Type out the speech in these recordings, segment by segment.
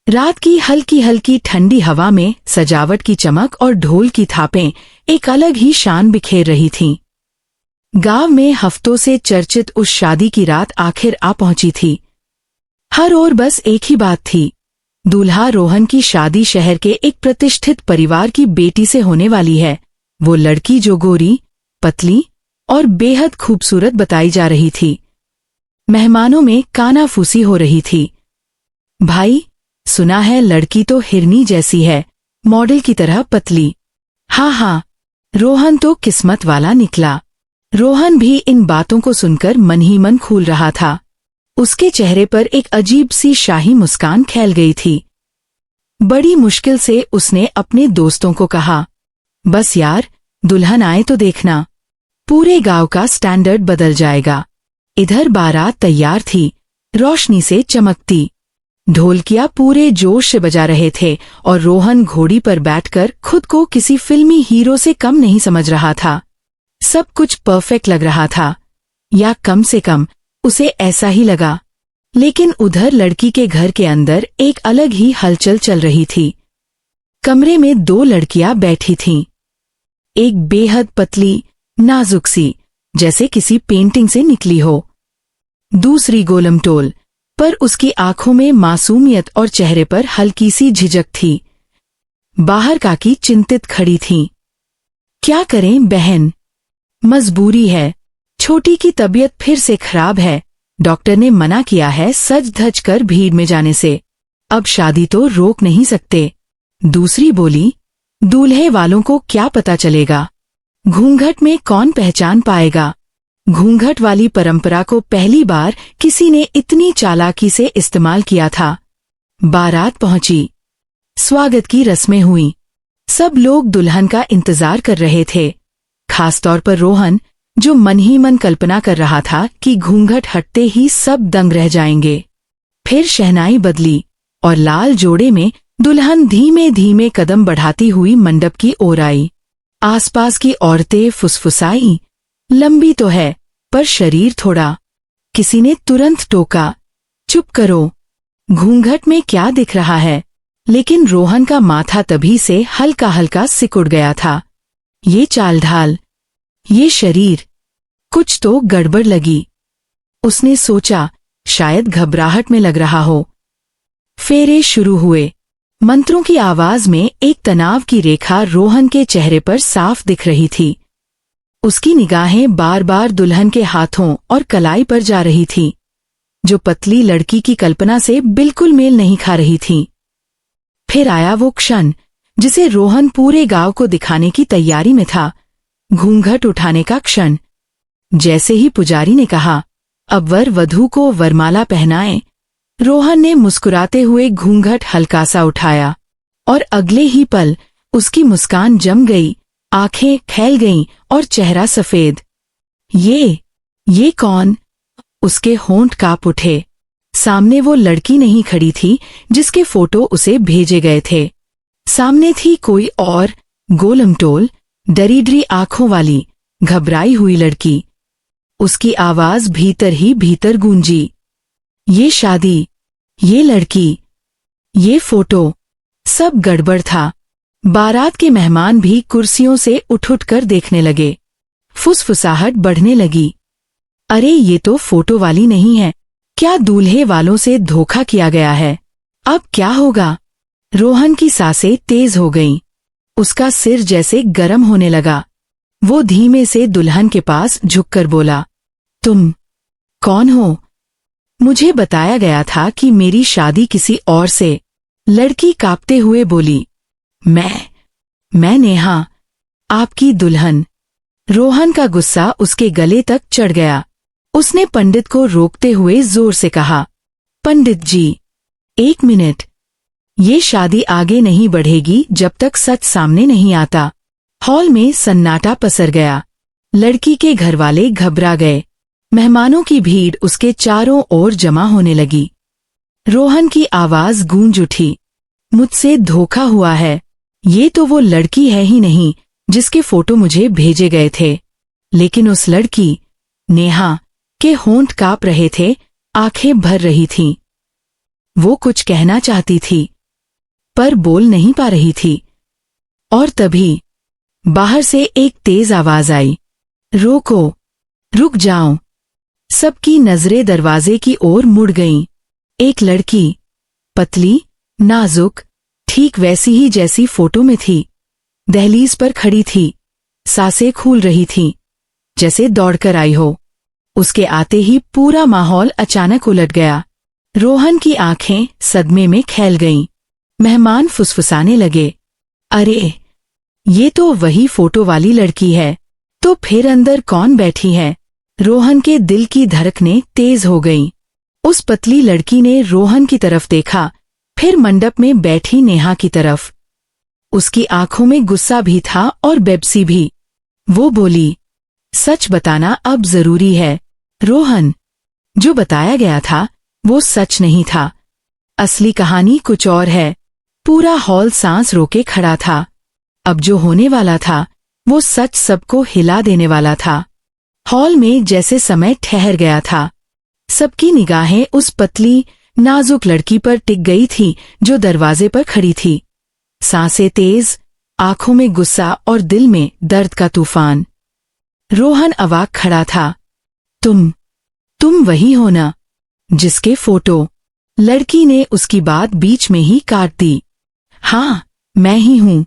रात की हल्की हल्की ठंडी हवा में सजावट की चमक और ढोल की थापें एक अलग ही शान बिखेर रही थीं। गांव में हफ्तों से चर्चित उस शादी की रात आखिर आ पहुंची थी। हर ओर बस एक ही बात थी, दूल्हा रोहन की शादी शहर के एक प्रतिष्ठित परिवार की बेटी से होने वाली है। वो लड़की जो गोरी, पतली और बेहद खूबसूरत बताई जा रही थी। मेहमानों में कानाफूसी हो रही थी। भाई, सुना है लड़की तो हिरनी जैसी है, मॉडल की तरह पतली। हाँ, रोहन तो किस्मत वाला निकला। रोहन भी इन बातों को सुनकर मन ही मन खूल रहा था। उसके चेहरे पर एक अजीब सी शाही मुस्कान खेल गई थी। बड़ी मुश्किल से उसने अपने दोस्तों को कहा, बस यार, दुल्हन आए तो देखना, पूरे गांव का स्टैंडर्ड बदल जाएगा। इधर बारात तैयार थी, रोशनी से चमकती। ढोलकियां पूरे जोश से बजा रहे थे और रोहन घोड़ी पर बैठकर खुद को किसी फिल्मी हीरो से कम नहीं समझ रहा था। सब कुछ परफेक्ट लग रहा था, या कम से कम उसे ऐसा ही लगा। लेकिन उधर लड़की के घर के अंदर एक अलग ही हलचल चल रही थी। कमरे में दो लड़कियां बैठी थीं। एक बेहद पतली, नाजुक सी, जैसे किसी पेंटिंग से निकली हो। दूसरी गोलमटोल, पर उसकी आंखों में मासूमियत और चेहरे पर हल्की सी झिझक थी। बाहर काकी चिंतित खड़ी थीं। क्या करें बहन, मजबूरी है। छोटी की तबीयत फिर से खराब है, डॉक्टर ने मना किया है सज धज कर भीड़ में जाने से। अब शादी तो रोक नहीं सकते। दूसरी बोली, दूल्हे वालों को क्या पता चलेगा, घूंघट में कौन पहचान पाएगा। घूंघट वाली परंपरा को पहली बार किसी ने इतनी चालाकी से इस्तेमाल किया था। बारात पहुंची, स्वागत की रस्में हुई। सब लोग दुल्हन का इंतजार कर रहे थे, खासतौर पर रोहन, जो मन ही मन कल्पना कर रहा था कि घूंघट हटते ही सब दंग रह जाएंगे। फिर शहनाई बदली और लाल जोड़े में दुल्हन धीमे धीमे कदम बढ़ाती हुई मंडप की ओर आई। आसपास की औरतें फुसफुसाई, लंबी तो है पर शरीर थोड़ा। किसी ने तुरंत टोका, चुप करो, घूंघट में क्या दिख रहा है। लेकिन रोहन का माथा तभी से हल्का हल्का सिकुड़ गया था। ये चाल ढाल, ये शरीर, कुछ तो गड़बड़ लगी। उसने सोचा, शायद घबराहट में लग रहा हो। फेरे शुरू हुए। मंत्रों की आवाज में एक तनाव की रेखा रोहन के चेहरे पर साफ दिख रही थी। उसकी निगाहें बार बार दुल्हन के हाथों और कलाई पर जा रही थीं, जो पतली लड़की की कल्पना से बिल्कुल मेल नहीं खा रही थीं। फिर आया वो क्षण जिसे रोहन पूरे गांव को दिखाने की तैयारी में था, घूंघट उठाने का क्षण। जैसे ही पुजारी ने कहा, अब वर वधू को वरमाला पहनाएं, रोहन ने मुस्कुराते हुए घूंघट हल्का सा उठाया और अगले ही पल उसकी मुस्कान जम गई, आंखें फैल गईं और चेहरा सफेद। ये कौन? उसके होंठ कांप उठे। सामने वो लड़की नहीं खड़ी थी जिसके फोटो उसे भेजे गए थे। सामने थी कोई और, गोलमटोल, डरीडरी आंखों वाली, घबराई हुई लड़की। उसकी आवाज भीतर ही भीतर गूंजी। ये शादी, ये लड़की, ये फोटो, सब गड़बड़ था। बारात के मेहमान भी कुर्सियों से उठ कर देखने लगे। फुसफुसाहट बढ़ने लगी। अरे ये तो फोटो वाली नहीं है, क्या दूल्हे वालों से धोखा किया गया है? अब क्या होगा? रोहन की सांसें तेज हो गईं। उसका सिर जैसे गर्म होने लगा। वो धीमे से दुल्हन के पास झुककर बोला, तुम कौन हो? मुझे बताया गया था कि मेरी शादी किसी और से। लड़की कांपते हुए बोली, मैं नेहा, आपकी दुल्हन। रोहन का गुस्सा उसके गले तक चढ़ गया। उसने पंडित को रोकते हुए जोर से कहा, पंडित जी, 1 मिनट। ये शादी आगे नहीं बढ़ेगी जब तक सच सामने नहीं आता। हॉल में सन्नाटा पसर गया। लड़की के घरवाले घबरा गए। मेहमानों की भीड़ उसके चारों ओर जमा होने लगी। रोहन की आवाज गूंज उठी, मुझसे धोखा हुआ है। ये तो वो लड़की है ही नहीं जिसके फोटो मुझे भेजे गए थे। लेकिन उस लड़की, नेहा, के होंठ कांप रहे थे, आंखें भर रही थीं। वो कुछ कहना चाहती थी, पर बोल नहीं पा रही थी। और तभी बाहर से एक तेज आवाज आई, रोको, रुक जाओ। सबकी नजरें दरवाजे की ओर मुड़ गईं। एक लड़की, पतली, नाजुक, ठीक वैसी ही जैसी फोटो में थी, दहलीज पर खड़ी थी, सांसें फूल रही थीं, जैसे दौड़कर आई हो। उसके आते ही पूरा माहौल अचानक उलट गया। रोहन की आंखें सदमे में फैल गईं। मेहमान फुसफुसाने लगे, अरे, ये तो वही फोटो वाली लड़की है। तो फिर अंदर कौन बैठी है? रोहन के दिल की धड़कनें तेज हो गईं। उस पतली लड़की ने रोहन की तरफ देखा, फिर मंडप में बैठी नेहा की तरफ। उसकी आंखों में गुस्सा भी था और बेबसी भी। वो बोली, सच बताना अब जरूरी है। रोहन, जो बताया गया था वो सच नहीं था। असली कहानी कुछ और है। पूरा हॉल सांस रोके खड़ा था। अब जो होने वाला था वो सच सबको हिला देने वाला था। हॉल में जैसे समय ठहर गया था। सबकी निगाहें उस पतली, नाजुक लड़की पर टिक गई थी जो दरवाजे पर खड़ी थी। सांसें तेज, आंखों में गुस्सा और दिल में दर्द का तूफान। रोहन अवाक खड़ा था। तुम वही हो ना, जिसके फोटो? लड़की ने उसकी बात बीच में ही काट दी। हाँ, मैं ही हूं।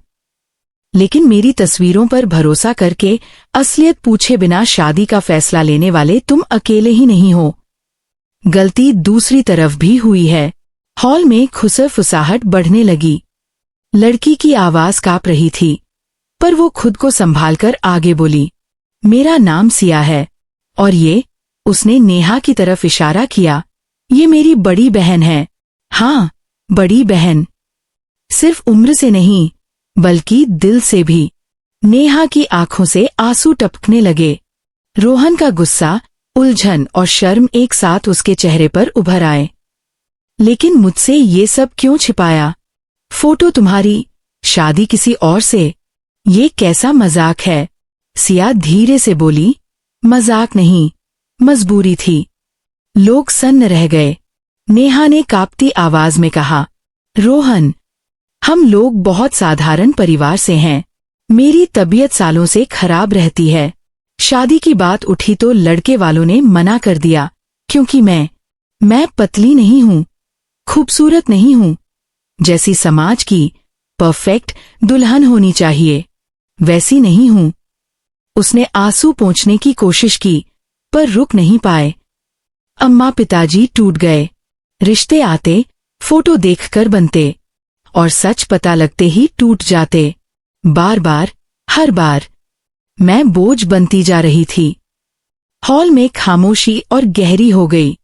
लेकिन मेरी तस्वीरों पर भरोसा करके असलियत पूछे बिना शादी का फैसला लेने वाले तुम अकेले ही नहीं हो। गलती दूसरी तरफ भी हुई है। हॉल में खुसर-फुसाहट बढ़ने लगी। लड़की की आवाज कांप रही थी, पर वो खुद को संभालकर आगे बोली, मेरा नाम सिया है, और ये, उसने नेहा की तरफ इशारा किया, ये मेरी बड़ी बहन है। हाँ, बड़ी बहन। सिर्फ उम्र से नहीं, बल्कि दिल से भी। नेहा की आंखों से आंसू टपकने लगे। रोहन का गुस्सा, उलझन और शर्म एक साथ उसके चेहरे पर उभर आए। लेकिन मुझसे ये सब क्यों छिपाया? फोटो तुम्हारी, शादी किसी और से। ये कैसा मजाक है? सिया धीरे से बोली, मजाक नहीं, मजबूरी थी। लोग सन्न रह गए। नेहा ने कांपती आवाज में कहा, रोहन, हम लोग बहुत साधारण परिवार से हैं। मेरी तबीयत सालों से खराब रहती है। शादी की बात उठी तो लड़के वालों ने मना कर दिया, क्योंकि मैं पतली नहीं हूं, खूबसूरत नहीं हूं, जैसी समाज की परफेक्ट दुल्हन होनी चाहिए, वैसी नहीं हूं। उसने आंसू पोंछने की कोशिश की, पर रुक नहीं पाए। अम्मा पिताजी टूट गए। रिश्ते आते, फोटो देखकर बनते, और सच पता लगते ही टूट जाते। बार बार, हर बार। मैं बोझ बनती जा रही थी। हॉल में खामोशी और गहरी हो गई।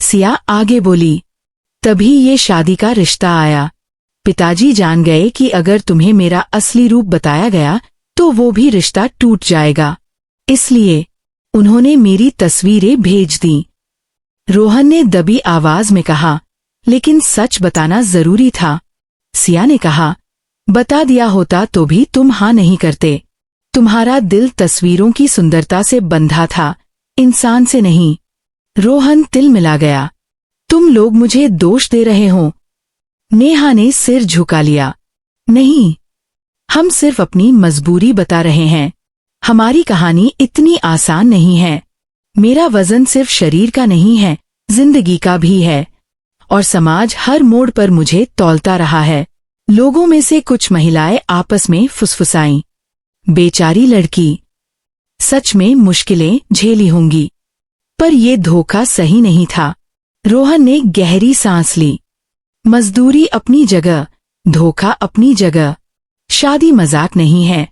सिया आगे बोली, तभी ये शादी का रिश्ता आया। पिताजी जान गए कि अगर तुम्हें मेरा असली रूप बताया गया तो वो भी रिश्ता टूट जाएगा। इसलिए उन्होंने मेरी तस्वीरें भेज दी। रोहन ने दबी आवाज में कहा, लेकिन सच बताना जरूरी था। सिया ने कहा, बता दिया होता तो भी तुम हाँ नहीं करते। तुम्हारा दिल तस्वीरों की सुंदरता से बंधा था, इंसान से नहीं। रोहन तिलमिला गया। तुम लोग मुझे दोष दे रहे हो। नेहा ने सिर झुका लिया। नहीं, हम सिर्फ अपनी मजबूरी बता रहे हैं। हमारी कहानी इतनी आसान नहीं है। मेरा वजन सिर्फ शरीर का नहीं है, जिंदगी का भी है। और समाज हर मोड़ पर मुझे तौलता रहा है। लोगों में से कुछ महिलाएं आपस में फुसफुसाईं, बेचारी लड़की, सच में मुश्किलें झेली होंगी। पर यह धोखा सही नहीं था। रोहन ने गहरी सांस ली। मजदूरी अपनी जगह, धोखा अपनी जगह। शादी मजाक नहीं है।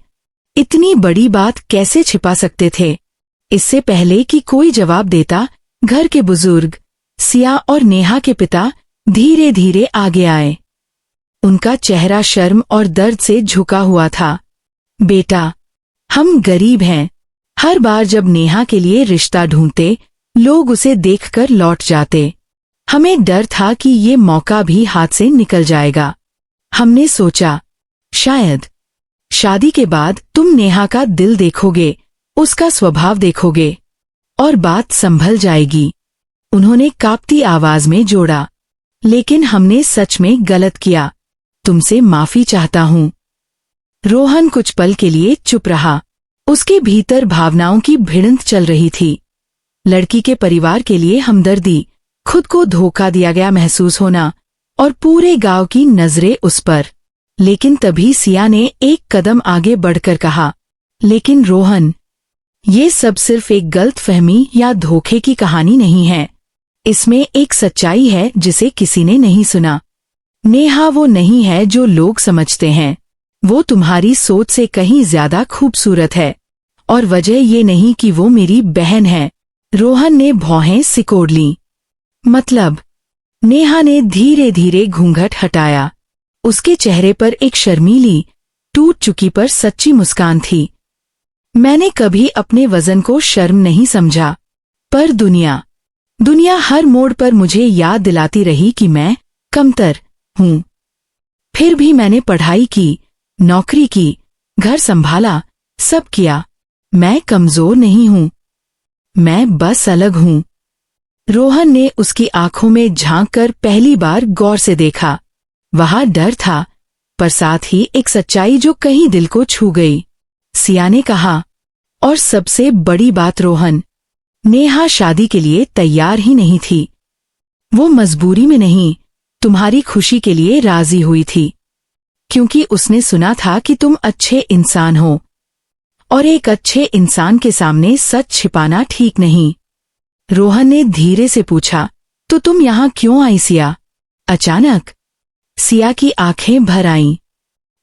इतनी बड़ी बात कैसे छिपा सकते थे? इससे पहले कि कोई जवाब देता, घर के बुजुर्ग, सिया और नेहा के पिता धीरे धीरे आगे आए। उनका चेहरा शर्म और दर्द से झुका हुआ था। बेटा, हम गरीब हैं। हर बार जब नेहा के लिए रिश्ता ढूंढते, लोग उसे देखकर लौट जाते। हमें डर था कि ये मौका भी हाथ से निकल जाएगा। हमने सोचा, शायद शादी के बाद तुम नेहा का दिल देखोगे, उसका स्वभाव देखोगे, और बात संभल जाएगी। उन्होंने कांपती आवाज में जोड़ा, लेकिन हमने सच में गलत किया। तुमसे माफी चाहता हूँ। रोहन कुछ पल के लिए चुप रहा। उसके भीतर भावनाओं की भिड़ंत चल रही थी। लड़की के परिवार के लिए हमदर्दी, खुद को धोखा दिया गया महसूस होना और पूरे गांव की नजरें उस पर। लेकिन तभी सिया ने एक कदम आगे बढ़कर कहा, लेकिन रोहन, ये सब सिर्फ एक गलतफहमी या धोखे की कहानी नहीं है। इसमें एक सच्चाई है जिसे किसी ने नहीं सुना। नेहा वो नहीं है जो लोग समझते हैं। वो तुम्हारी सोच से कहीं ज्यादा खूबसूरत है। और वजह ये नहीं कि वो मेरी बहन है। रोहन ने भौहें सिकोड़ लीं। मतलब? नेहा ने धीरे धीरे घूंघट हटाया। उसके चेहरे पर एक शर्मीली, टूट चुकी पर सच्ची मुस्कान थी। मैंने कभी अपने वजन को शर्म नहीं समझा, पर दुनिया हर मोड़ पर मुझे याद दिलाती रही कि मैं कमतर हूँ। फिर भी मैंने पढ़ाई की, नौकरी की, घर संभाला, सब किया। मैं कमजोर नहीं हूँ, मैं बस अलग हूँ। रोहन ने उसकी आंखों में झांककर पहली बार गौर से देखा। वहां डर था, पर साथ ही एक सच्चाई जो कहीं दिल को छू गई। सिया ने कहा, और सबसे बड़ी बात रोहन, नेहा शादी के लिए तैयार ही नहीं थी। वो मजबूरी में नहीं, तुम्हारी खुशी के लिए राजी हुई थी। क्योंकि उसने सुना था कि तुम अच्छे इंसान हो, और एक अच्छे इंसान के सामने सच छिपाना ठीक नहीं। रोहन ने धीरे से पूछा, तो तुम यहाँ क्यों आई सिया? अचानक? सिया की आंखें भर आईं।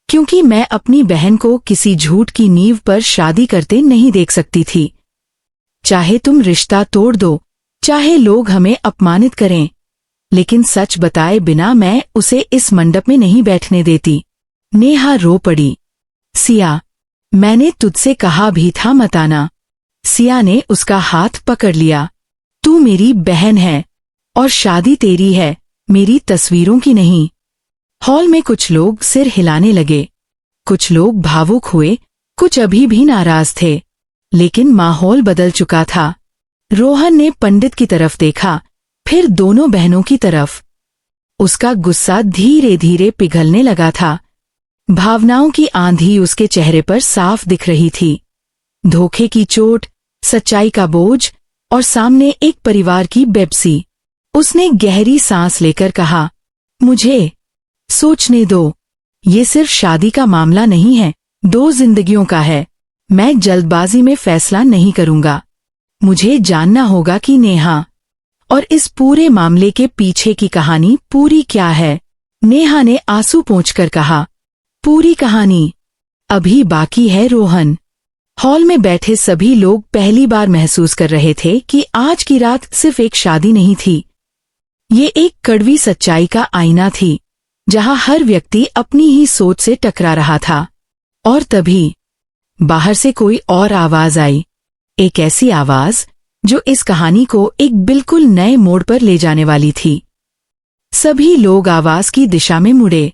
क्योंकि मैं अपनी बहन को किसी झूठ की नींव पर शादी करते नहीं देख सकती थी। चाहे तुम रिश्ता तोड़ दो, चाहे लोग हमें अपमानित करें, लेकिन सच बताए बिना मैं उसे इस मंडप में नहीं बैठने देती। नेहा रो पड़ी। सिया, मैंने तुझसे कहा भी था मत आना। सिया ने उसका हाथ पकड़ लिया। तू मेरी बहन है, और शादी तेरी है, मेरी तस्वीरों की नहीं। हॉल में कुछ लोग सिर हिलाने लगे। कुछ लोग भावुक हुए, कुछ अभी भी नाराज थे। लेकिन माहौल बदल चुका था। रोहन ने पंडित की तरफ देखा, फिर दोनों बहनों की तरफ। उसका गुस्सा धीरे धीरे पिघलने लगा था। भावनाओं की आंधी उसके चेहरे पर साफ दिख रही थी। धोखे की चोट, सच्चाई का बोझ, और सामने एक परिवार की बेबसी। उसने गहरी सांस लेकर कहा, मुझे सोचने दो। ये सिर्फ शादी का मामला नहीं है, 2 जिंदगियों का है। मैं जल्दबाजी में फैसला नहीं करूंगा। मुझे जानना होगा कि नेहा और इस पूरे मामले के पीछे की कहानी पूरी क्या है। नेहा ने आंसू पोंछकर कहा, पूरी कहानी अभी बाकी है रोहन। हॉल में बैठे सभी लोग पहली बार महसूस कर रहे थे कि आज की रात सिर्फ एक शादी नहीं थी। ये एक कड़वी सच्चाई का आईना थी, जहां हर व्यक्ति अपनी ही सोच से टकरा रहा था। और तभी बाहर से कोई और आवाज आई। एक ऐसी आवाज जो इस कहानी को एक बिल्कुल नए मोड़ पर ले जाने वाली थी। सभी लोग आवाज की दिशा में मुड़े।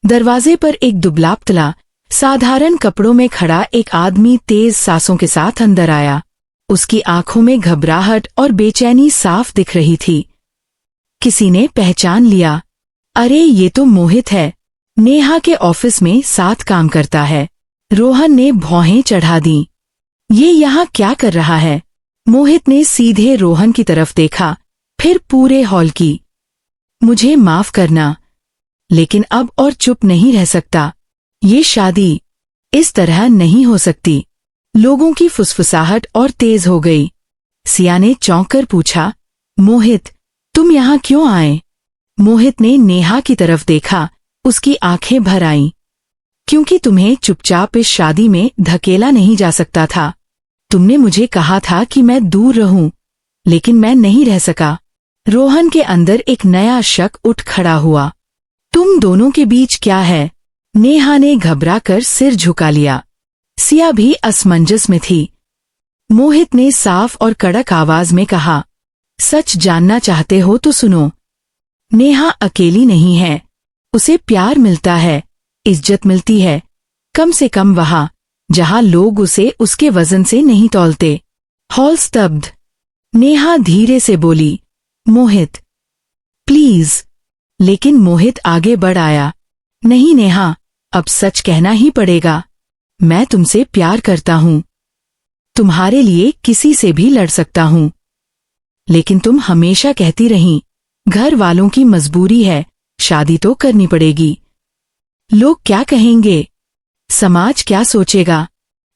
दरवाजे पर एक दुबला-पतला, साधारण कपड़ों में खड़ा एक आदमी तेज सांसों के साथ अंदर आया। उसकी आंखों में घबराहट और बेचैनी साफ दिख रही थी। किसी ने पहचान लिया। अरे ये तो मोहित है, नेहा के ऑफिस में साथ काम करता है। रोहन ने भौहें चढ़ा दी। ये यहाँ क्या कर रहा है? मोहित ने सीधे रोहन की तरफ देखा, फिर पूरे हॉल की। मुझे माफ करना, लेकिन अब और चुप नहीं रह सकता। ये शादी इस तरह नहीं हो सकती। लोगों की फुसफुसाहट और तेज हो गई। सिया ने चौंक कर पूछा, मोहित, तुम यहाँ क्यों आए? मोहित ने नेहा की तरफ देखा। उसकी आंखें भर आईं। क्योंकि तुम्हें चुपचाप इस शादी में धकेला नहीं जा सकता था। तुमने मुझे कहा था कि मैं दूर रहूं, लेकिन मैं नहीं रह सका। रोहन के अंदर एक नया शक उठ खड़ा हुआ। तुम दोनों के बीच क्या है? नेहा ने घबराकर सिर झुका लिया। सिया भी असमंजस में थी। मोहित ने साफ और कड़क आवाज में कहा, सच जानना चाहते हो तो सुनो। नेहा अकेली नहीं है। उसे प्यार मिलता है, इज्जत मिलती है, कम से कम वहां जहां लोग उसे उसके वजन से नहीं तौलते। हॉल स्तब्ध। नेहा धीरे से बोली, मोहित प्लीज। लेकिन मोहित आगे बढ़ आया। नहीं नेहा, अब सच कहना ही पड़ेगा। मैं तुमसे प्यार करता हूँ। तुम्हारे लिए किसी से भी लड़ सकता हूँ। लेकिन तुम हमेशा कहती रहीं, घर वालों की मजबूरी है, शादी तो करनी पड़ेगी। लोग क्या कहेंगे, समाज क्या सोचेगा।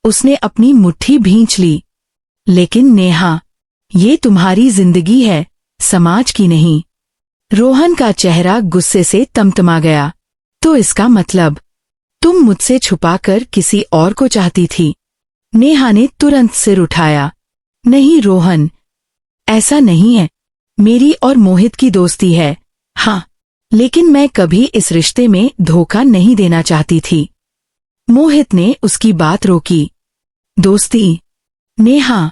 उसने अपनी मुट्ठी भींच ली। लेकिन नेहा, ये तुम्हारी जिंदगी है, समाज की नहीं। रोहन का चेहरा गुस्से से तमतमा गया। तो इसका मतलब तुम मुझसे छुपाकर किसी और को चाहती थी? नेहा ने तुरंत सिर उठाया। नहीं रोहन, ऐसा नहीं है। मेरी और मोहित की दोस्ती है, हाँ, लेकिन मैं कभी इस रिश्ते में धोखा नहीं देना चाहती थी। मोहित ने उसकी बात रोकी। दोस्ती? नेहा,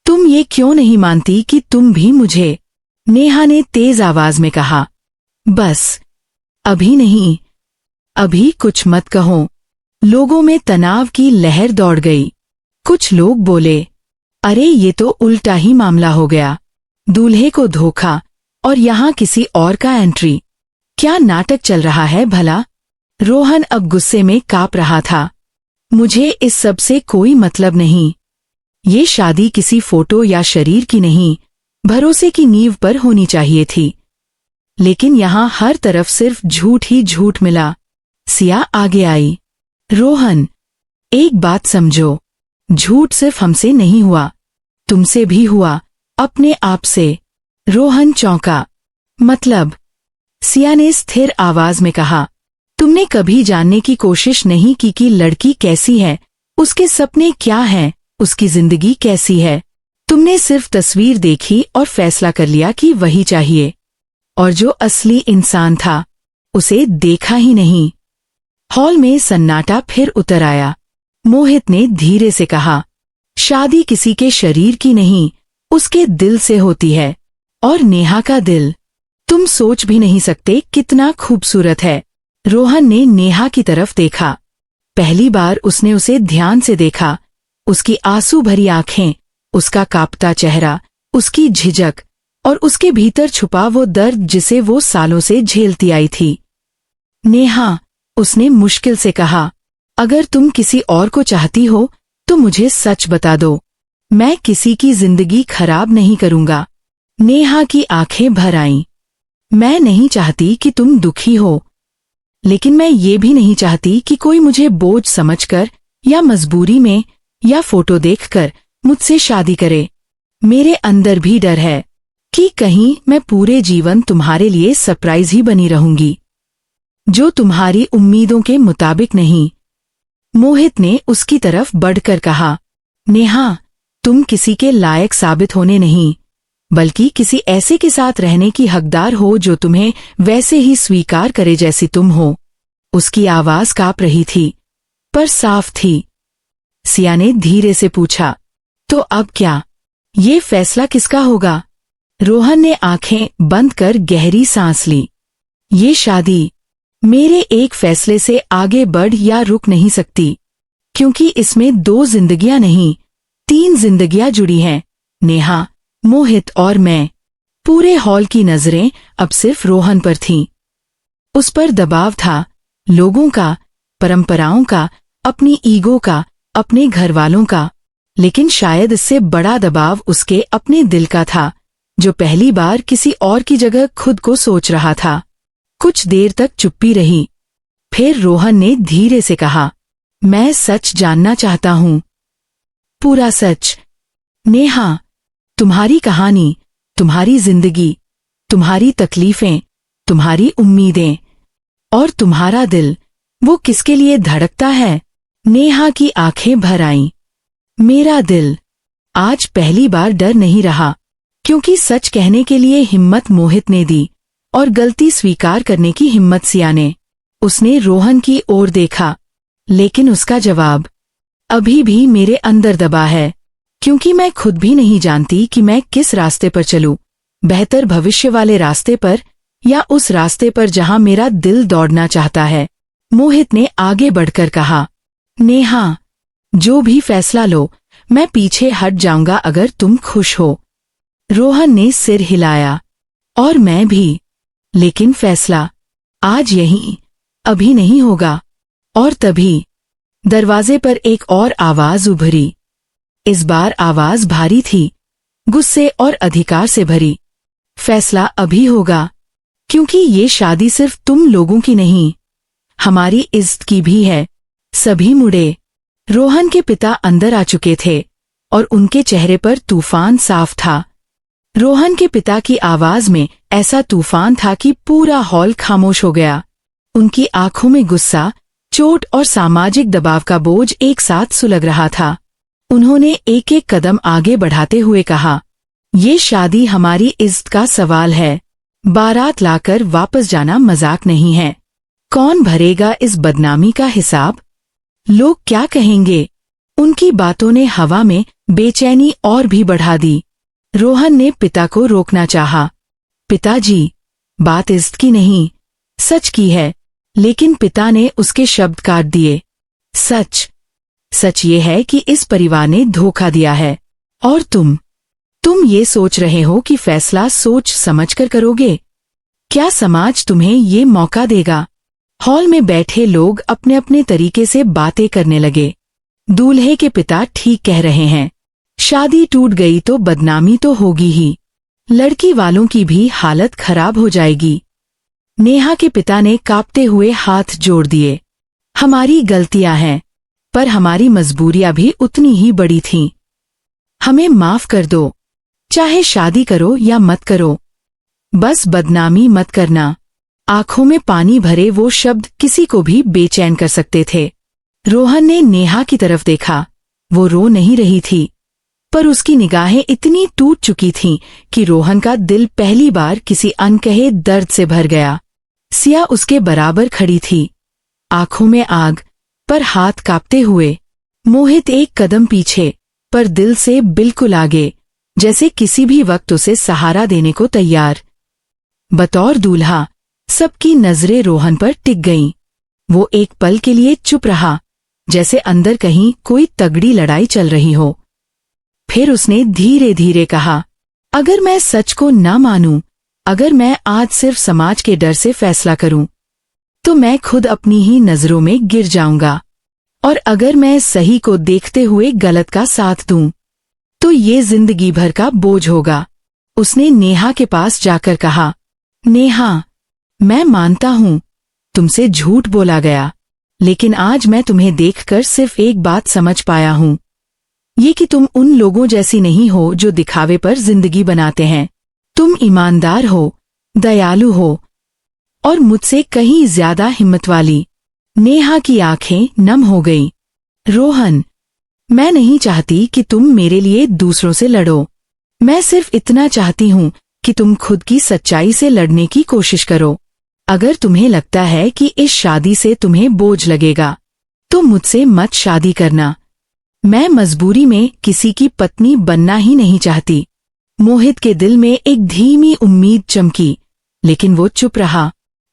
तुम ये क्यों नहीं मानती कि तुम भी मुझे? नेहा ने तेज आवाज में कहा। बस अभी नहीं, अभी कुछ मत कहो। लोगों में तनाव की लहर दौड़ गई। कुछ लोग बोले, अरे ये तो उल्टा ही मामला हो गया। दूल्हे को धोखा और यहाँ किसी और का एंट्री। क्या नाटक चल रहा है भला? रोहन अब गुस्से में कांप रहा था। मुझे इस सब से कोई मतलब नहीं। ये शादी किसी फोटो या शरीर की नहीं, भरोसे की नींव पर होनी चाहिए थी। लेकिन यहाँ हर तरफ सिर्फ झूठ ही झूठ मिला। सिया आगे आई। रोहन, एक बात समझो, झूठ सिर्फ हमसे नहीं हुआ, तुमसे भी हुआ, अपने आप से। रोहन चौंका। मतलब? सिया ने स्थिर आवाज में कहा, तुमने कभी जानने की कोशिश नहीं की कि लड़की कैसी है, उसके सपने क्या हैं, उसकी जिंदगी कैसी है। तुमने सिर्फ तस्वीर देखी और फैसला कर लिया कि वही चाहिए। और जो असली इंसान था, उसे देखा ही नहीं। हॉल में सन्नाटा फिर उतर आया। मोहित ने धीरे से कहा, शादी किसी के शरीर की नहीं, उसके दिल से होती है। और नेहा का दिल, तुम सोच भी नहीं सकते कितना खूबसूरत है। रोहन ने नेहा की तरफ देखा। पहली बार उसने उसे ध्यान से देखा। उसकी आंसू भरी आंखें, उसका कांपता चेहरा, उसकी झिझक और उसके भीतर छुपा वो दर्द जिसे वो सालों से झेलती आई थी। नेहा, उसने मुश्किल से कहा, अगर तुम किसी और को चाहती हो तो मुझे सच बता दो। मैं किसी की जिंदगी खराब नहीं करूंगा। नेहा की आंखें भर आईं। मैं नहीं चाहती कि तुम दुखी हो, लेकिन मैं ये भी नहीं चाहती कि कोई मुझे बोझ समझकर या मजबूरी में या फोटो देखकर मुझसे शादी करे। मेरे अंदर भी डर है कि कहीं मैं पूरे जीवन तुम्हारे लिए सरप्राइज ही बनी रहूंगी, जो तुम्हारी उम्मीदों के मुताबिक नहीं। मोहित ने उसकी तरफ बढ़कर कहा, नेहा, तुम किसी के लायक साबित होने नहीं, बल्कि किसी ऐसे के साथ रहने की हकदार हो जो तुम्हें वैसे ही स्वीकार करे जैसी तुम हो। उसकी आवाज कांप रही थी, पर साफ थी। सिया ने धीरे से पूछा, तो अब क्या? ये फैसला किसका होगा? रोहन ने आंखें बंद कर गहरी सांस ली। ये शादी मेरे एक फैसले से आगे बढ़ या रुक नहीं सकती, क्योंकि इसमें 2 जिंदगियां नहीं, 3 जिंदगियां जुड़ी हैं। नेहा, मोहित और मैं। पूरे हॉल की नजरें अब सिर्फ रोहन पर थीं। उस पर दबाव था, लोगों का, परंपराओं का, अपनी ईगो का, अपने घरवालों का। लेकिन शायद इससे बड़ा दबाव उसके अपने दिल का था, जो पहली बार किसी और की जगह खुद को सोच रहा था। कुछ देर तक चुप्पी रही। फिर रोहन ने धीरे से कहा, मैं सच जानना चाहता हूं। पूरा सच। नेहा, तुम्हारी कहानी, तुम्हारी जिंदगी, तुम्हारी तकलीफें, तुम्हारी उम्मीदें और तुम्हारा दिल, वो किसके लिए धड़कता है? नेहा की आंखें भर आईं। मेरा दिल। आज पहली बार डर नहीं रहा, क्योंकि सच कहने के लिए हिम्मत मोहित ने दी और गलती स्वीकार करने की हिम्मत सिया ने। उसने रोहन की ओर देखा, लेकिन उसका जवाब अभी भी मेरे अंदर दबा है, क्योंकि मैं खुद भी नहीं जानती कि मैं किस रास्ते पर चलूं, बेहतर भविष्य वाले रास्ते पर या उस रास्ते पर जहां मेरा दिल दौड़ना चाहता है। मोहित ने आगे बढ़कर कहा, नेहा, जो भी फैसला लो, मैं पीछे हट जाऊंगा अगर तुम खुश हो। रोहन ने सिर हिलाया। और मैं भी। लेकिन फैसला आज यहीं, अभी नहीं होगा। और तभी दरवाजे पर एक और आवाज उभरी। इस बार आवाज भारी थी, गुस्से और अधिकार से भरी। फैसला अभी होगा, क्योंकि ये शादी सिर्फ तुम लोगों की नहीं, हमारी इज्जत की भी है। सभी मुड़े। रोहन के पिता अंदर आ चुके थे और उनके चेहरे पर तूफान साफ था। रोहन के पिता की आवाज में ऐसा तूफान था कि पूरा हॉल खामोश हो गया। उनकी आंखों में गुस्सा, चोट और सामाजिक दबाव का बोझ एक साथ सुलग रहा था। उन्होंने एक एक कदम आगे बढ़ाते हुए कहा, ये शादी हमारी इज्जत का सवाल है। बारात लाकर वापस जाना मजाक नहीं है। कौन भरेगा इस बदनामी का हिसाब? लोग क्या कहेंगे? उनकी बातों ने हवा में बेचैनी और भी बढ़ा दी। रोहन ने पिता को रोकना चाहा। पिताजी, बात इज्जत की नहीं, सच की है। लेकिन पिता ने उसके शब्द काट दिए। सच ये है कि इस परिवार ने धोखा दिया है। और तुम ये सोच रहे हो कि फैसला सोच समझकर करोगे? क्या समाज तुम्हें ये मौका देगा? हॉल में बैठे लोग अपने अपने तरीके से बातें करने लगे। दूल्हे के पिता ठीक कह रहे हैं, शादी टूट गई तो बदनामी तो होगी ही, लड़की वालों की भी हालत खराब हो जाएगी। नेहा के पिता ने कांपते हुए हाथ जोड़ दिए। हमारी गलतियां हैं, पर हमारी मजबूरियां भी उतनी ही बड़ी थीं। हमें माफ कर दो, चाहे शादी करो या मत करो, बस बदनामी मत करना। आंखों में पानी भरे वो शब्द किसी को भी बेचैन कर सकते थे। रोहन ने नेहा की तरफ देखा। वो रो नहीं रही थी, पर उसकी निगाहें इतनी टूट चुकी थीं कि रोहन का दिल पहली बार किसी अनकहे दर्द से भर गया। सिया उसके बराबर खड़ी थी, आंखों में आग, पर हाथ कांपते हुए। मोहित एक कदम पीछे, पर दिल से बिल्कुल आगे, जैसे किसी भी वक्त उसे सहारा देने को तैयार। बतौर दूल्हा सबकी नजरें रोहन पर टिक गईं। वो एक पल के लिए चुप रहा, जैसे अंदर कहीं कोई तगड़ी लड़ाई चल रही हो। फिर उसने धीरे धीरे कहा, अगर मैं सच को न मानूं, अगर मैं आज सिर्फ समाज के डर से फैसला करूं, तो मैं खुद अपनी ही नजरों में गिर जाऊंगा। और अगर मैं सही को देखते हुए गलत का साथ दूं, तो ये जिंदगी भर का बोझ होगा। उसने नेहा के पास जाकर कहा, नेहा, मैं मानता हूं तुमसे झूठ बोला गया, लेकिन आज मैं तुम्हें देखकर सिर्फ एक बात समझ पाया हूं, ये कि तुम उन लोगों जैसी नहीं हो जो दिखावे पर जिंदगी बनाते हैं। तुम ईमानदार हो, दयालु हो, और मुझसे कहीं ज्यादा हिम्मत वाली। नेहा की आंखें नम हो गईं। रोहन, मैं नहीं चाहती कि तुम मेरे लिए दूसरों से लड़ो। मैं सिर्फ इतना चाहती हूं कि तुम खुद की सच्चाई से लड़ने की कोशिश करो। अगर तुम्हें लगता है कि इस शादी से तुम्हें बोझ लगेगा, तो मुझसे मत शादी करना। मैं मजबूरी में किसी की पत्नी बनना ही नहीं चाहती। मोहित के दिल में एक धीमी उम्मीद चमकी, लेकिन वो चुप रहा।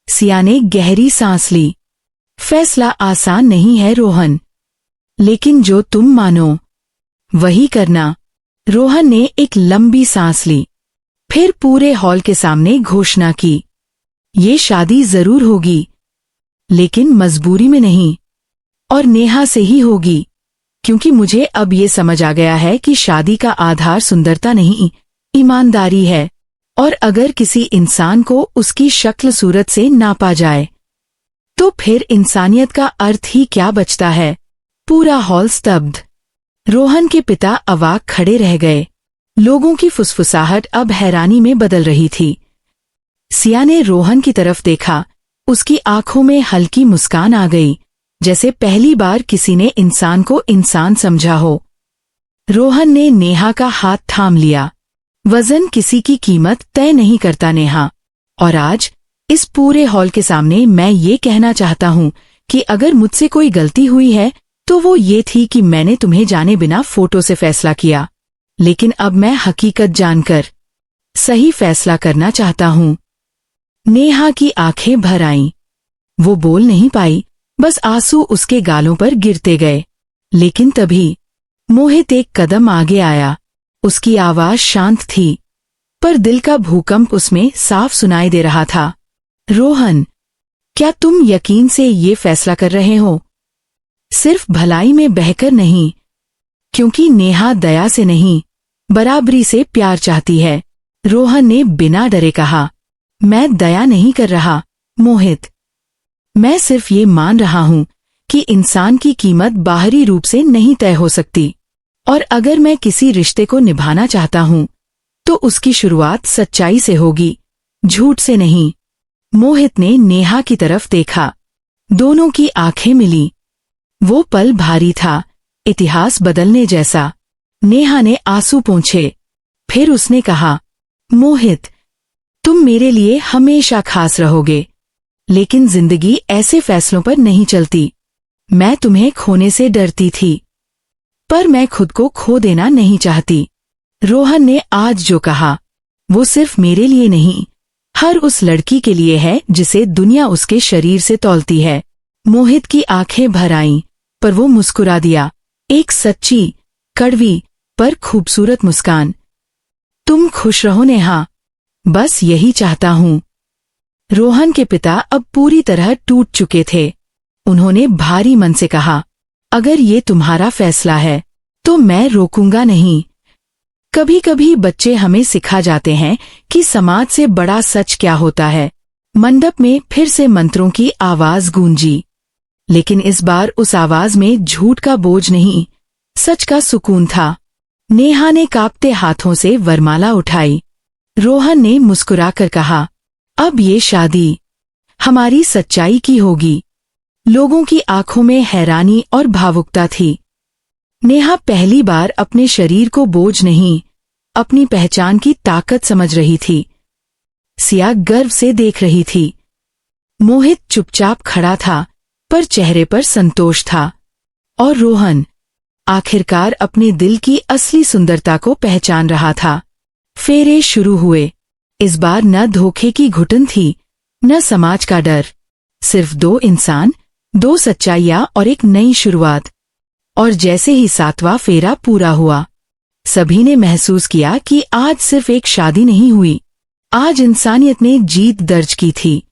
सिया ने गहरी सांस ली। फैसला आसान नहीं है रोहन, लेकिन जो तुम मानो वही करना। रोहन ने एक लंबी सांस ली, फिर पूरे हॉल के सामने घोषणा की, ये शादी जरूर होगी, लेकिन मजबूरी में नहीं, और नेहा से ही होगी, क्योंकि मुझे अब ये समझ आ गया है कि शादी का आधार सुंदरता नहीं, ईमानदारी है। और अगर किसी इंसान को उसकी शक्ल सूरत से नापा जाए, तो फिर इंसानियत का अर्थ ही क्या बचता है। पूरा हॉल स्तब्ध। रोहन के पिता अवाक खड़े रह गए। लोगों की फुसफुसाहट अब हैरानी में बदल रही थी। सिया ने रोहन की तरफ देखा। उसकी आंखों में हल्की मुस्कान आ गई, जैसे पहली बार किसी ने इंसान को इंसान समझा हो। रोहन ने नेहा का हाथ थाम लिया। वजन किसी की कीमत तय नहीं करता नेहा। और आज इस पूरे हॉल के सामने मैं ये कहना चाहता हूँ कि अगर मुझसे कोई गलती हुई है तो वो ये थी कि मैंने तुम्हें जाने बिना फोटो से फैसला किया। लेकिन अब मैं हकीकत जानकर सही फैसला करना चाहता हूँ। नेहा की आंखें भर आईं। वो बोल नहीं पाई, बस आंसू उसके गालों पर गिरते गए। लेकिन तभी मोहित एक कदम आगे आया। उसकी आवाज शांत थी, पर दिल का भूकंप उसमें साफ सुनाई दे रहा था। रोहन, क्या तुम यकीन से ये फैसला कर रहे हो? सिर्फ भलाई में बहकर नहीं, क्योंकि नेहा दया से नहीं, बराबरी से प्यार चाहती है। रोहन ने बिना डरे कहा, मैं दया नहीं कर रहा, मोहित। मैं सिर्फ ये मान रहा हूं कि इंसान की कीमत बाहरी रूप से नहीं तय हो सकती, और अगर मैं किसी रिश्ते को निभाना चाहता हूं तो उसकी शुरुआत सच्चाई से होगी, झूठ से नहीं। मोहित ने नेहा की तरफ देखा। दोनों की आंखें मिली। वो पल भारी था, इतिहास बदलने जैसा। नेहा ने आंसू पोंछे। फिर उसने कहा, मोहित, तुम मेरे लिए हमेशा खास रहोगे, लेकिन जिंदगी ऐसे फैसलों पर नहीं चलती। मैं तुम्हें खोने से डरती थी, पर मैं खुद को खो देना नहीं चाहती। रोहन ने आज जो कहा, वो सिर्फ मेरे लिए नहीं, हर उस लड़की के लिए है जिसे दुनिया उसके शरीर से तौलती है। मोहित की आंखें भर आईं, पर वो मुस्कुरा दिया, एक सच्ची, कड़वी पर खूबसूरत मुस्कान। तुम खुश रहो नेहा, बस यही चाहता हूं। रोहन के पिता अब पूरी तरह टूट चुके थे। उन्होंने भारी मन से कहा, अगर ये तुम्हारा फैसला है तो मैं रोकूंगा नहीं। कभी कभी बच्चे हमें सिखा जाते हैं कि समाज से बड़ा सच क्या होता है। मंडप में फिर से मंत्रों की आवाज गूंजी, लेकिन इस बार उस आवाज में झूठ का बोझ नहीं, सच का सुकून था। नेहा ने कांपते हाथों से वरमाला उठाई। रोहन ने मुस्कुराकर कहा, अब ये शादी हमारी सच्चाई की होगी। लोगों की आंखों में हैरानी और भावुकता थी। नेहा पहली बार अपने शरीर को बोझ नहीं, अपनी पहचान की ताकत समझ रही थी। सिया गर्व से देख रही थी। मोहित चुपचाप खड़ा था, पर चेहरे पर संतोष था। और रोहन आखिरकार अपने दिल की असली सुंदरता को पहचान रहा था। फेरे शुरू हुए। इस बार न धोखे की घुटन थी, न समाज का डर, सिर्फ दो इंसान, दो सच्चाइयां और एक नई शुरुआत। और जैसे ही 7वां फेरा पूरा हुआ, सभी ने महसूस किया कि आज सिर्फ एक शादी नहीं हुई, आज इंसानियत ने जीत दर्ज की थी।